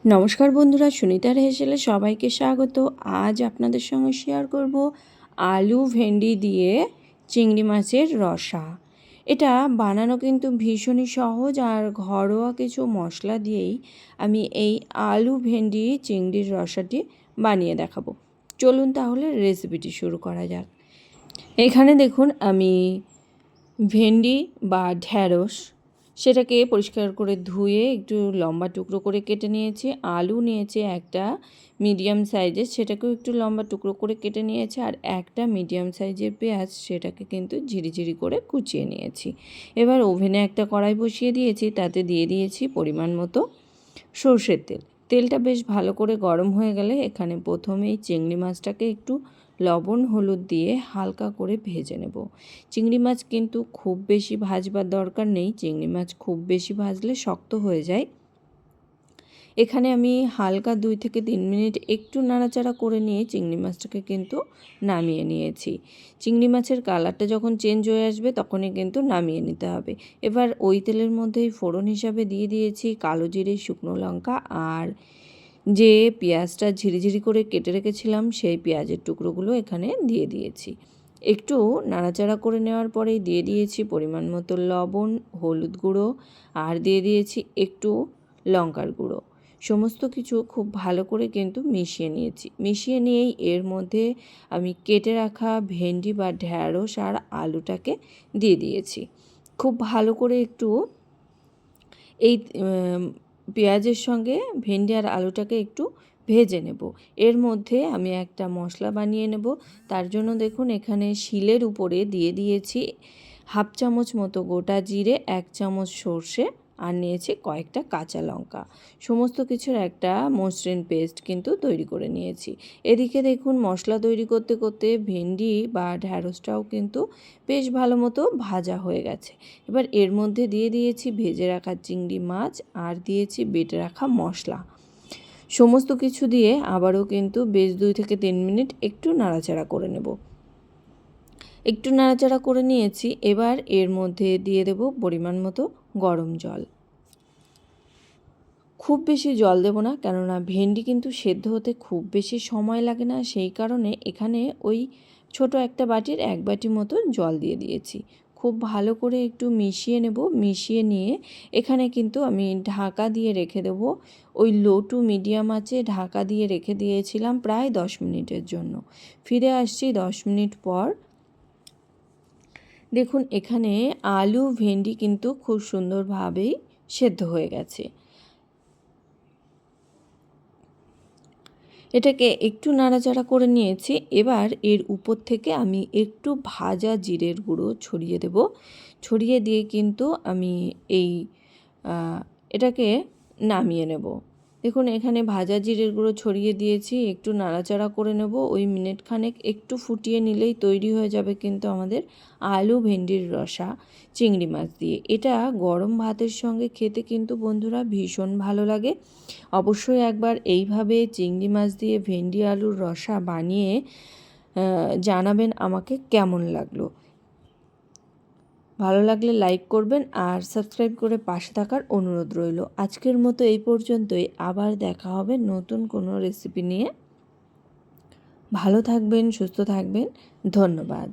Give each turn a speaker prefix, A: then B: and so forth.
A: নমস্কার বন্ধুরা, সুনিতার হেসেলে সবাইকে স্বাগত। আজ আপনাদের সঙ্গে শেয়ার করব আলু ভেন্ডি দিয়ে চিংড়ি মাছের রসা। এটা বানানো কিন্তু ভীষণই সহজ, আর ঘরোয়া কিছু মশলা দিয়েই আমি এই আলু ভেন্ডি চিংড়ির রসাটি বানিয়ে দেখাবো। চলুন তাহলে রেসিপিটি শুরু করা যাক। এখানে দেখুন আমি ভেন্ডি বা ঢ্যাঁড়স সেটাকে পরিষ্কার করে ধুয়ে একটু লম্বা টুকরো করে কেটে নিয়েছি। আলু নিয়েছি একটা মিডিয়াম সাইজের, সেটাকেও একটু লম্বা টুকরো করে কেটে নিয়েছি। আর একটা মিডিয়াম সাইজের পেঁয়াজ, সেটাকে কিন্তু ঝিরিঝিরি করে কুচিয়ে নিয়েছি। এবার ওভেনে একটা কড়াই বসিয়ে দিয়েছি, তাতে দিয়ে দিয়েছি পরিমাণ মতো সর্ষের তেল। তেলটা বেশ ভালো করে গরম হয়ে গেলে এখানে প্রথমেই চিংড়ি মাছটাকে একটু লবণ হলুদ দিয়ে হালকা করে ভেজে নেব। চিংড়ি মাছ কিন্তু খুব বেশি ভাজবার দরকার নেই, চিংড়ি মাছ খুব বেশি ভাজলে শক্ত হয়ে যায়। এখানে আমি হালকা 2 থেকে 3 মিনিট একটু নাড়াচাড়া করে নিয়ে চিংড়ি মাছটাকে কিন্তু নামিয়ে নিয়েছি। চিংড়ি মাছের কালারটা যখন চেঞ্জ হয়ে আসবে তখনই কিন্তু নামিয়ে নিতে হবে। এবার ওই তেলের মধ্যেই ফোড়ন হিসাবে দিয়ে দিয়েছি কালো জিরে, শুকনো লঙ্কা, আর যে পেঁয়াজটা ঝিরিঝিরি করে কেটে রেখেছিলাম সেই পেঁয়াজের টুকরোগুলো এখানে দিয়ে দিয়েছি। একটু নাড়াচাড়া করে নেওয়ার পরেই দিয়ে দিয়েছি পরিমাণ মতো লবণ, হলুদ গুঁড়ো, আর দিয়ে দিয়েছি একটু লঙ্কার গুঁড়ো। সমস্ত কিছু খুব ভালো করে কিন্তু মিশিয়ে নিয়েছি। মিশিয়ে নিয়েই এর মধ্যে আমি কেটে রাখা ভেন্ডি বা ঢ্যাঁড়স আর আলুটাকে দিয়ে দিয়েছি। খুব ভালো করে একটু এই পেঁয়াজের সঙ্গে ভেন্ডি আর আলুটাকে একটু ভেজে নেব। এর মধ্যে আমি একটা মশলা বানিয়ে নেব। তার জন্য দেখুন এখানে শিলের উপরে দিয়ে দিয়েছি 1/2 চামচ মতো গোটা জিরে, 1 চামচ সর্ষে, আর নিয়েছি কয়েকটা কাঁচা লঙ্কা। সমস্ত কিছুর একটা মসৃণ পেস্ট কিন্তু তৈরি করে নিয়েছি। এদিকে দেখুন মশলা তৈরি করতে করতে ভেন্ডি বা ঢ্যাঁড়সটাও কিন্তু বেশ ভালো মতো ভাজা হয়ে গেছে। এবার এর মধ্যে দিয়ে দিয়েছি ভেজে রাখা চিংড়ি মাছ, আর দিয়েছি বেটে রাখা মশলা। সমস্ত কিছু দিয়ে আবারও কিন্তু বেশ 2 থেকে 3 মিনিট একটু নাড়াচাড়া করে নেব। একটু নাড়াচাড়া করে নিয়েছি। এবার এর মধ্যে দিয়ে দেব পরিমাণ মতো গরম জল। খুব বেশি জল দেব না, কেননা ভেন্ডি কিন্তু সেদ্ধ হতে খুব বেশি সময় লাগে না। সেই কারণে এখানে ওই ছোট একটা বাটির 1 বাটি মতো জল দিয়ে দিয়েছি। খুব ভালো করে একটু মিশিয়ে নেব। মিশিয়ে নিয়ে এখানে কিন্তু আমি ঢাকা দিয়ে রেখে দেব। ওই লো টু মিডিয়াম আঁচে ঢাকা দিয়ে রেখে দিয়েছিলাম প্রায় 10 মিনিটের জন্য। ফিরে আসছি 10 মিনিট পর। দেখুন এখানে আলু ভেন্ডি কিন্তু খুব সুন্দরভাবেই সেদ্ধ হয়ে গেছে। এটাকে একটু নাড়াচাড়া করে নিয়েছি। এবার এর উপর থেকে আমি একটু ভাজা জিরের গুঁড়ো ছড়িয়ে দেব। ছড়িয়ে দিয়ে কিন্তু আমি এই এটাকে নামিয়ে নেব। দেখুন এখানে ভাজা জিরের গুঁড়ো ছড়িয়ে দিয়েছি, একটু নাড়াচাড়া করে নেব। ওই মিনিট খানেক একটু ফুটিয়ে নিলেই তৈরি হয়ে যাবে কিন্তু আমাদের আলু ভেন্ডির রসা চিংড়ি মাছ দিয়ে। এটা গরম ভাতের সঙ্গে খেতে কিন্তু বন্ধুরা ভীষণ ভালো লাগে। অবশ্যই একবার এইভাবে চিংড়ি মাছ দিয়ে ভেন্ডি আলুর রসা বানিয়ে জানাবেন আমাকে কেমন লাগলো। ভালো লাগলে লাইক করবেন আর সাবস্ক্রাইব করে পাশে থাকার অনুরোধ রইল। আজকের মতো এই পর্যন্তই। আবার দেখা হবে নতুন কোনো রেসিপি নিয়ে। ভালো থাকবেন, সুস্থ থাকবেন। ধন্যবাদ।